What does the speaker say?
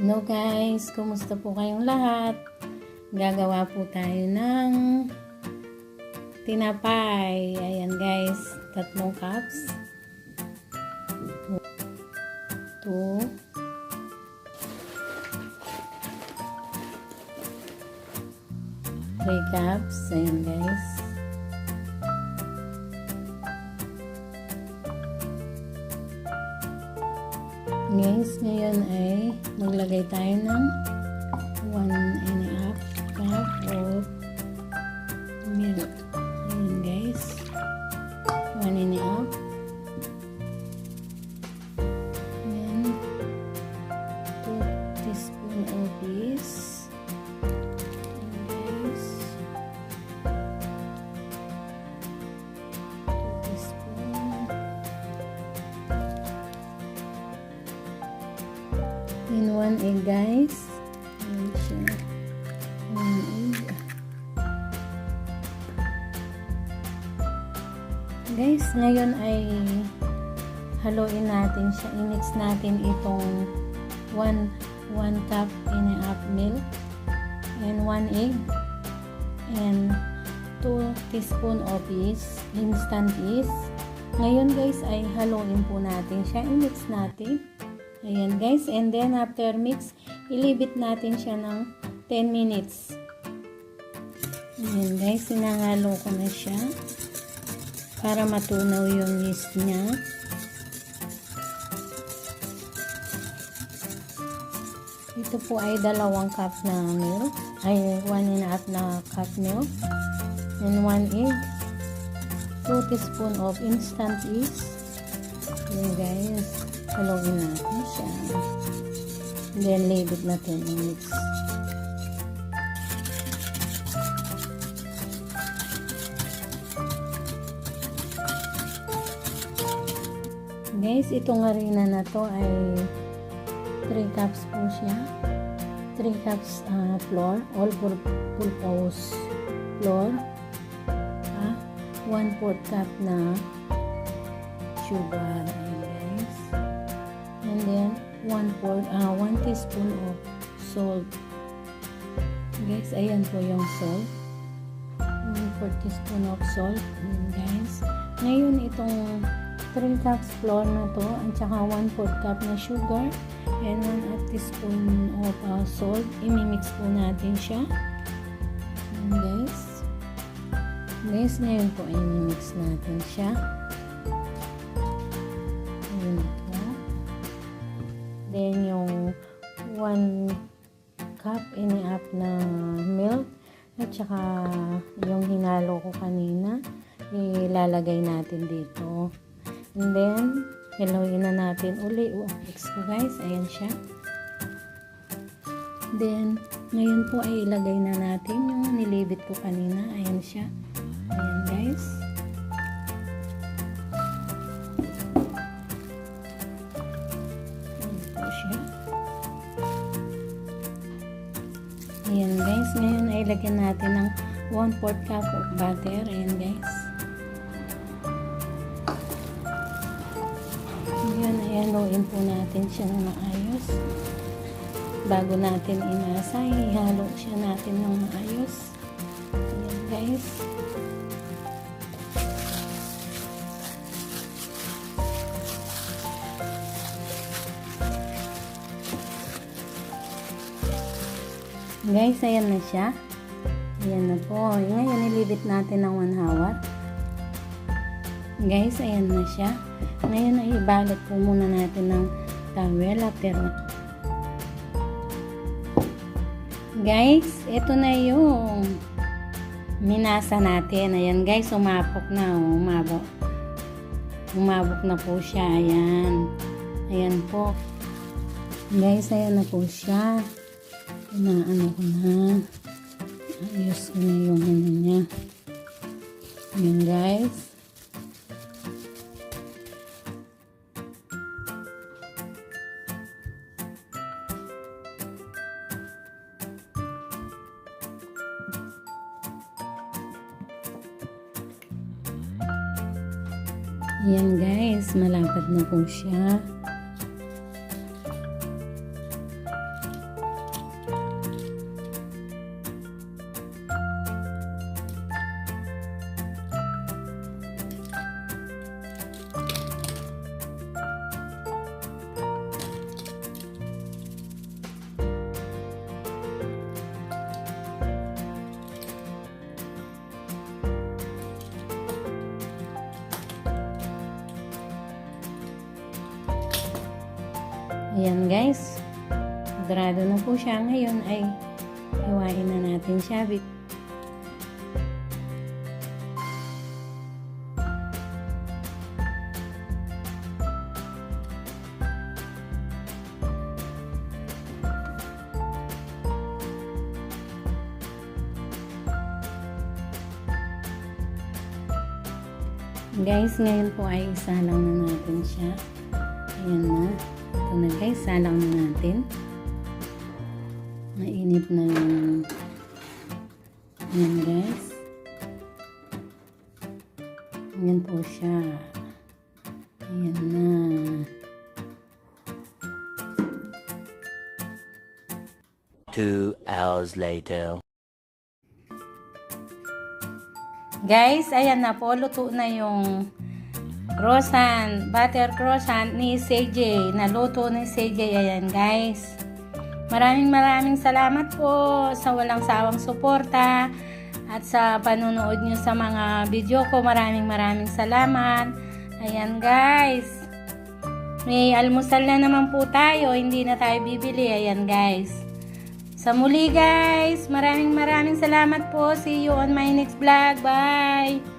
Hello guys, kumusta po kayong lahat? Gagawa po tayo ng tinapay. Ayan guys, 3 cups. 2 3 cups. Ayan guys. Guys, ngayon ay maglagay tayo ng 1.5 cup of milk. Ayan guys, 1.5. Ayan, 2 teaspoon of yeast. Ayan guys, 2 teaspoon. And 1 egg guys. Ayan siya. 1 egg. Guys, ngayon ay haluin natin siya. I-mix natin itong 1 cup and a half milk and 1 egg and 2 teaspoon of yeast, instant yeast. Ngayon guys ay haluin po natin siya. I-mix natin. Ayan guys, and then after mix, ilibit natin siya ng 10 minutes. Ayan guys, sinangalo ko na siya para matunaw yung yeast niya. Ito po ay 2 cup na milk, ay 1.5 na cup milk, and 1 egg, 2 teaspoon of instant yeast. Ayan guys, haluin natin siya. And then, libit natin yung mix. Guys, itong harina na to ay 3 cups po siya. 3 cups flour, all purpose flour. 1/4 cup na sugar. And then 1 teaspoon of salt. Guys, ayan po yung salt. 1/4 teaspoon of salt. Ayan guys. Ngayon itong 3 cups flour na to at saka 1/4 cup na sugar and 1/2 teaspoon of salt. Imimix po natin siya. Ayan guys. Guys, ngayon po ay imimix natin siya. Ayan po. Then, yung 1 cup and a half na milk at saka yung hinalo ko kanina, ilalagay natin dito. And then, haluin na natin uli. Mix ko guys. Ayan siya. Then, ngayon po ay ilagay na natin yung nilibit ko kanina. Ayan siya. Ayan guys. Ayan guys, ngayon ay lagyan natin ng 1/4 cup of butter. Ayan guys. Ayan, haluin po natin siya ng maayos. Bago natin inasa, ihalo siya natin ng maayos. Ayan guys. Guys, ayan na siya. Ayan na po. Ngayon, ilibit natin ng 1 hour. Guys, ayan na siya. Ngayon, ay ibalot po muna natin ng towel after. Guys, ito na yung minasa natin. Ayan guys, umapok na. Umabok na po siya. Ayan. Ayan po. Guys, ayan na po siya. Ano ko na, ayos ko na yung ano niya. Ayan guys. Ayan guys, malapad na po siya. Ayan guys. Dorado na po siya. Ngayon ay hiwain na natin siya. Guys, ngayon po ay isalang na natin siya. Ayan na. Ito na guys, salang na natin. Mainit na yung ayan guys. Ayan po siya. Ayan na. Two hours later. Guys, ayan na po, luto na yung croissant, butter croissant ni SAYJ. Naluto ni SAYJ, ayan guys. Maraming salamat po sa walang sawang suporta at sa panunood nyo sa mga video ko. Maraming salamat. Ayan guys. May almusal na naman po tayo, hindi na tayo bibili. Ayan guys. Sa muli guys, maraming salamat po. See you on my next vlog. Bye!